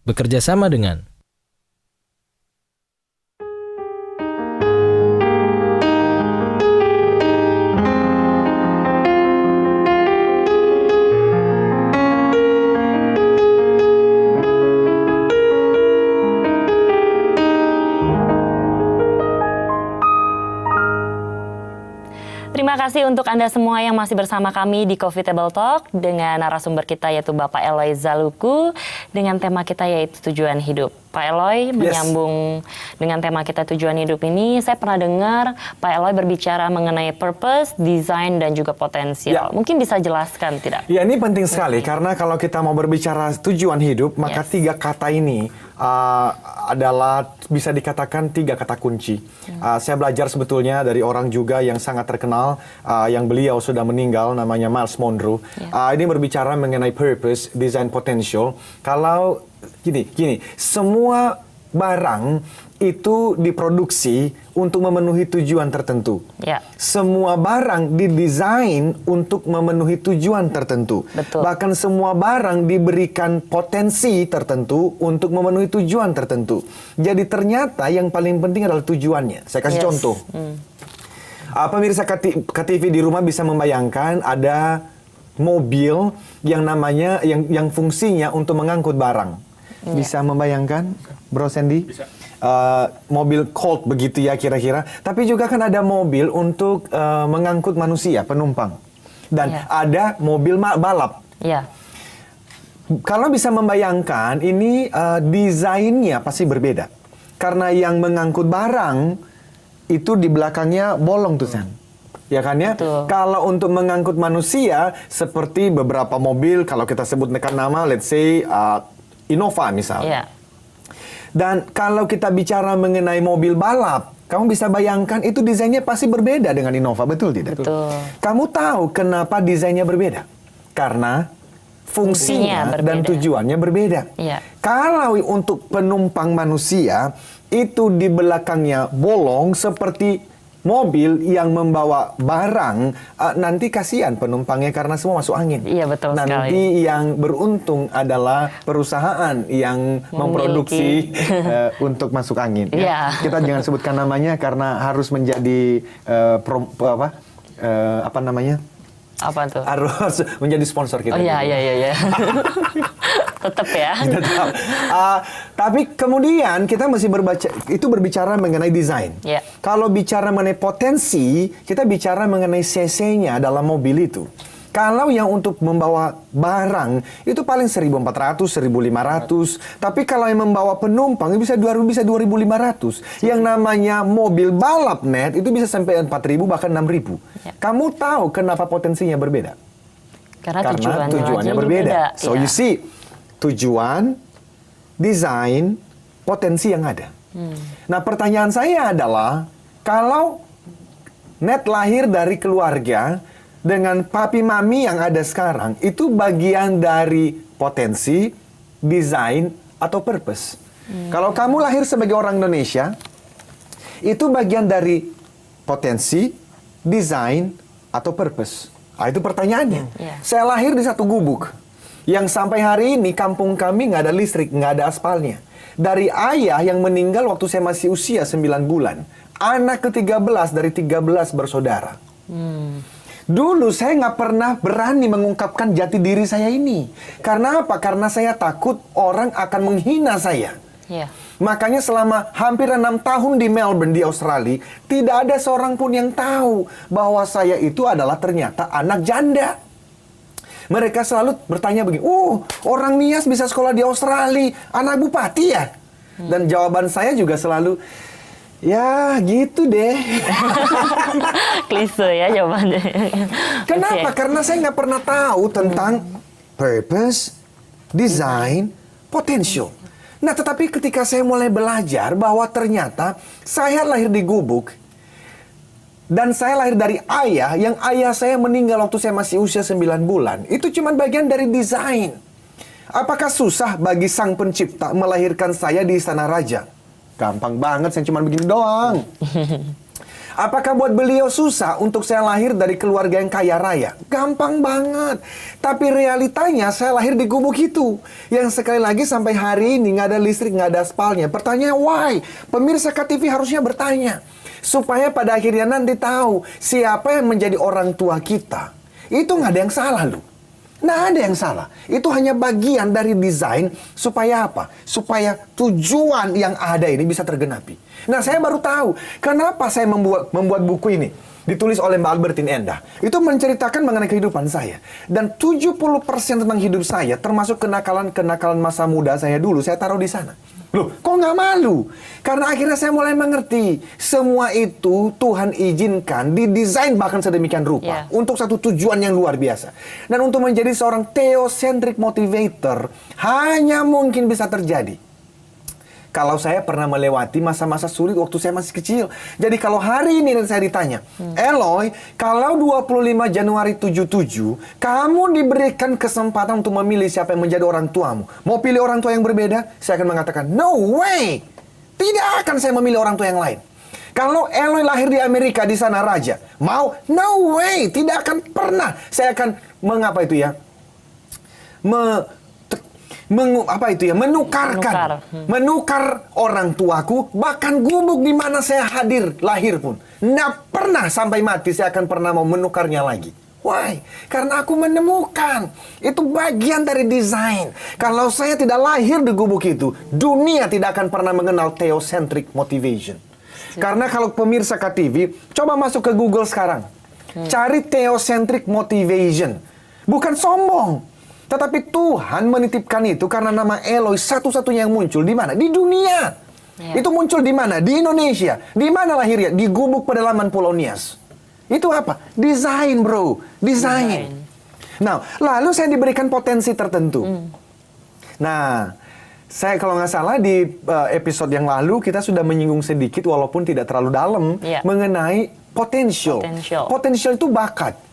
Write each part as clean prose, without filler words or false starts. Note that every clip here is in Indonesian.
bekerja sama dengan Terima kasih untuk Anda semua yang masih bersama kami di Coffee Table Talk dengan narasumber kita yaitu Bapak Eloy Zaluku dengan tema kita yaitu tujuan hidup. Pak Eloy menyambung dengan tema kita tujuan hidup ini, saya pernah dengar Pak Eloy berbicara mengenai purpose, design, dan juga potensial. Mungkin bisa jelaskan tidak? Ya, ini penting sekali karena kalau kita mau berbicara tujuan hidup, maka tiga kata ini adalah bisa dikatakan tiga kata kunci. Saya belajar sebetulnya dari orang juga yang sangat terkenal, yang beliau sudah meninggal, namanya Miles Monroe. Ini berbicara mengenai purpose, design, potential. Kalau gini, semua barang itu diproduksi untuk memenuhi tujuan tertentu. Semua barang didesain untuk memenuhi tujuan tertentu. Betul. Bahkan semua barang diberikan potensi tertentu untuk memenuhi tujuan tertentu. Jadi ternyata yang paling penting adalah tujuannya. Saya kasih contoh. Pemirsa KTV di rumah bisa membayangkan ada mobil yang namanya yang fungsinya untuk mengangkut barang. Bisa membayangkan, Bro Sandy? Bisa. Mobil Colt begitu ya kira-kira. Tapi juga kan ada mobil untuk mengangkut manusia, penumpang. Dan ada mobil balap. Kalau bisa membayangkan, ini desainnya pasti berbeda. Karena yang mengangkut barang, itu di belakangnya bolong tuh, San. Ya kan ya? Betul. Kalau untuk mengangkut manusia, seperti beberapa mobil, kalau kita sebutkan nama, let's say Innova misalnya. Dan kalau kita bicara mengenai mobil balap, kamu bisa bayangkan itu desainnya pasti berbeda dengan Innova, betul tidak? Betul. Kamu tahu kenapa desainnya berbeda? Karena fungsinya dan tujuannya berbeda. Kalau untuk penumpang manusia, itu di belakangnya bolong seperti mobil yang membawa barang, nanti kasihan penumpangnya karena semua masuk angin. Iya, betul sekali. Nanti yang beruntung adalah perusahaan yang memproduksi untuk masuk angin. Kita jangan sebutkan namanya karena harus menjadi apa namanya? Apa tuh? Harus menjadi sponsor kita. Oh iya. Tetap ya. Tetap. Tapi kemudian kita masih berbicara mengenai desain. Kalau bicara mengenai potensi, kita bicara mengenai cc-nya dalam mobil itu. Kalau yang untuk membawa barang itu paling 1.400, 1.500. Tapi kalau yang membawa penumpang itu bisa 2.500. Yang namanya mobil balap net itu bisa sampai 4.000 bahkan 6.000. Kamu tahu kenapa potensinya berbeda? Karena tujuannya berbeda. So you see, tujuan, desain, potensi yang ada. Nah, pertanyaan saya adalah, kalau Net lahir dari keluarga dengan papi mami yang ada sekarang, itu bagian dari potensi, desain, atau purpose. Kalau kamu lahir sebagai orang Indonesia, itu bagian dari potensi, desain, atau purpose. Itu pertanyaannya. Saya lahir di satu gubuk yang sampai hari ini kampung kami nggak ada listrik, nggak ada aspalnya. Dari ayah yang meninggal waktu saya masih usia 9 bulan. Anak ke-13 dari 13 bersaudara. Dulu saya nggak pernah berani mengungkapkan jati diri saya ini. Karena apa? Karena saya takut orang akan menghina saya. Makanya selama hampir 6 tahun di Melbourne, di Australia, tidak ada seorang pun yang tahu bahwa saya itu adalah ternyata anak janda. Mereka selalu bertanya begini, orang Nias bisa sekolah di Australia, anak bupati ya? Dan jawaban saya juga selalu, ya gitu deh. Klise ya jawabannya. Kenapa? Karena saya nggak pernah tahu tentang purpose, design, potential. Nah, tetapi ketika saya mulai belajar bahwa ternyata saya lahir di gubuk, dan saya lahir dari ayah, yang ayah saya meninggal waktu saya masih usia 9 bulan. Itu cuma bagian dari desain. Apakah susah bagi sang pencipta melahirkan saya di istana raja? Gampang banget, saya cuma begini doang. Apakah buat beliau susah untuk saya lahir dari keluarga yang kaya raya? Gampang banget. Tapi realitanya saya lahir di gubuk itu. Yang sekali lagi sampai hari ini nggak ada listrik, nggak ada aspalnya. Pertanyaan why? Pemirsa KTV harusnya bertanya. Supaya pada akhirnya nanti tahu siapa yang menjadi orang tua kita. Itu nggak ada yang salah loh. Nggak ada yang salah. Itu hanya bagian dari desain supaya apa? Supaya tujuan yang ada ini bisa tergenapi. Nah, saya baru tahu kenapa saya membuat buku ini. Ditulis oleh Mbak Albertine Endah. Itu menceritakan mengenai kehidupan saya. Dan 70% tentang hidup saya, termasuk kenakalan masa muda saya dulu, saya taruh di sana. Loh, kok nggak malu? Karena akhirnya saya mulai mengerti. Semua itu Tuhan izinkan, didesain bahkan sedemikian rupa. Untuk satu tujuan yang luar biasa. Dan untuk menjadi seorang theocentric motivator, hanya mungkin bisa terjadi kalau saya pernah melewati masa-masa sulit waktu saya masih kecil. Jadi kalau hari ini saya ditanya, Eloy, kalau 25 Januari 77, kamu diberikan kesempatan untuk memilih siapa yang menjadi orang tuamu. Mau pilih orang tua yang berbeda? Saya akan mengatakan, no way! Tidak akan saya memilih orang tua yang lain. Kalau Eloy lahir di Amerika, di sana raja, mau? No way! Tidak akan pernah. Saya akan, mengapa itu ya? Menukar orang tuaku, bahkan gubuk di mana saya hadir lahir pun. Nggak pernah sampai mati saya akan pernah mau menukarnya lagi. Why? Karena aku menemukan itu bagian dari desain. Kalau saya tidak lahir di gubuk itu, dunia tidak akan pernah mengenal theocentric motivation. Karena kalau pemirsa KTV, coba masuk ke Google sekarang. Cari theocentric motivation. Bukan sombong. Tetapi Tuhan menitipkan itu karena nama Eloy satu-satunya yang muncul di mana? Di dunia. Itu muncul di mana? Di Indonesia. Di mana lahirnya? Di gubuk pedalaman Pulau Nias. Itu apa? Desain, bro. Desain. Nah, lalu saya diberikan potensi tertentu. Nah, saya kalau nggak salah di episode yang lalu kita sudah menyinggung sedikit walaupun tidak terlalu dalam mengenai potential. Potential itu bakat.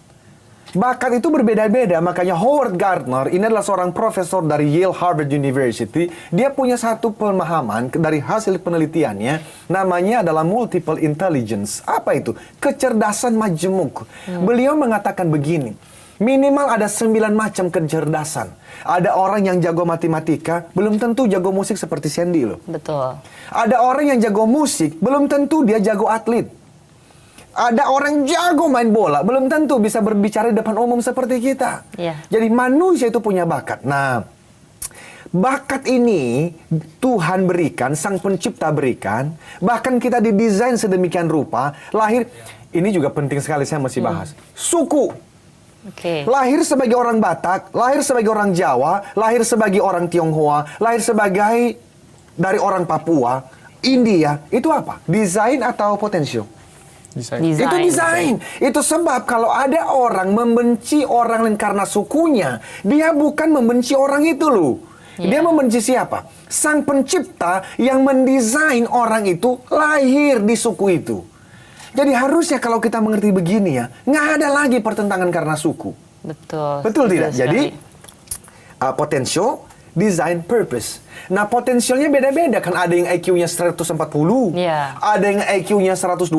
Bakat itu berbeda-beda, makanya Howard Gardner, ini adalah seorang profesor dari Yale Harvard University. Dia punya satu pemahaman dari hasil penelitiannya, namanya adalah multiple intelligence. Apa itu? Kecerdasan majemuk. Beliau mengatakan begini, minimal ada 9 macam kecerdasan. Ada orang yang jago matematika, belum tentu jago musik seperti Sandy loh. Betul. Ada orang yang jago musik, belum tentu dia jago atlet. Ada orang jago main bola, belum tentu bisa berbicara di depan umum seperti kita. Jadi manusia itu punya bakat. Nah, bakat ini Tuhan berikan, Sang Pencipta berikan. Bahkan kita didesain sedemikian rupa. Lahir, ini juga penting sekali saya mesti bahas. Suku. Lahir sebagai orang Batak, lahir sebagai orang Jawa, lahir sebagai orang Tionghoa, lahir sebagai dari orang Papua, India. Itu apa? Desain atau potensial? Desain. Itu desain. Itu sebab kalau ada orang membenci orang lain karena sukunya, dia bukan membenci orang itu loh. Dia membenci siapa? Sang Pencipta yang mendesain orang itu lahir di suku itu. Jadi harusnya kalau kita mengerti begini ya, nggak ada lagi pertentangan karena suku. Betul. Betul tidak? Jadi potential, design, purpose. Nah, potensialnya beda-beda kan. Ada yang IQ-nya 140, ada yang IQ-nya 120,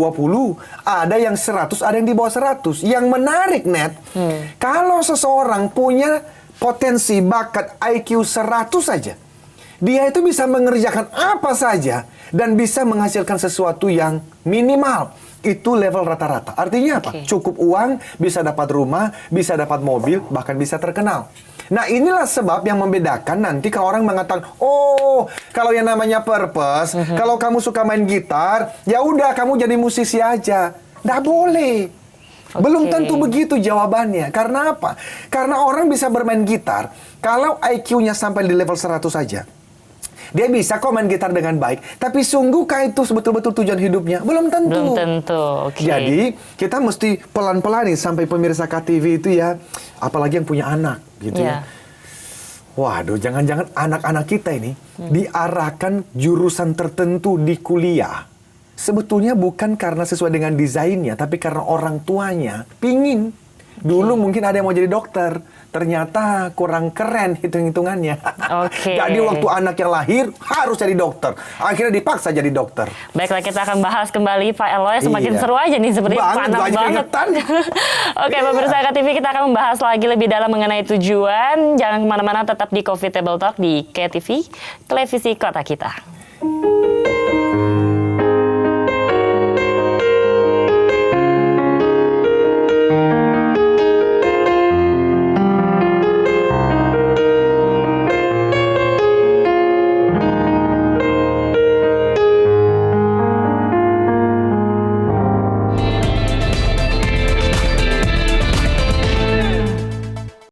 ada yang 100, ada yang di bawah 100. Yang menarik, Net, kalau seseorang punya potensi bakat IQ 100 saja, dia itu bisa mengerjakan apa saja dan bisa menghasilkan sesuatu yang minimal. Itu level rata-rata. Artinya apa? Cukup uang, bisa dapat rumah, bisa dapat mobil, bahkan bisa terkenal. Nah, inilah sebab yang membedakan nanti kalau orang mengatakan, oh, kalau yang namanya purpose, kalau kamu suka main gitar, ya udah kamu jadi musisi aja. Nggak boleh. Belum tentu begitu jawabannya. Karena apa? Karena orang bisa bermain gitar, kalau IQ-nya sampai di level 100 saja. Dia bisa kok main gitar dengan baik, tapi sungguhkah itu betul-betul tujuan hidupnya? Belum tentu. Belum tentu. Jadi kita mesti pelan-pelan nih sampai pemirsa KTV itu ya, apalagi yang punya anak gitu ya. Waduh, jangan-jangan anak-anak kita ini diarahkan jurusan tertentu di kuliah. Sebetulnya bukan karena sesuai dengan desainnya, tapi karena orang tuanya pingin Dulu mungkin ada yang mau jadi dokter, ternyata kurang keren hitung-hitungannya. Oke. Jadi waktu anak yang lahir harus jadi dokter. Akhirnya dipaksa jadi dokter. Baiklah, kita akan bahas kembali Pak Eloy. Semakin Iya. seru aja nih, seperti Banget, panas banyak banget. keringetan. Oke, pemirsa KTV, kita akan membahas lagi lebih dalam mengenai tujuan. Jangan kemana-mana, tetap di Coffee Table Talk di KTV, televisi kota kita.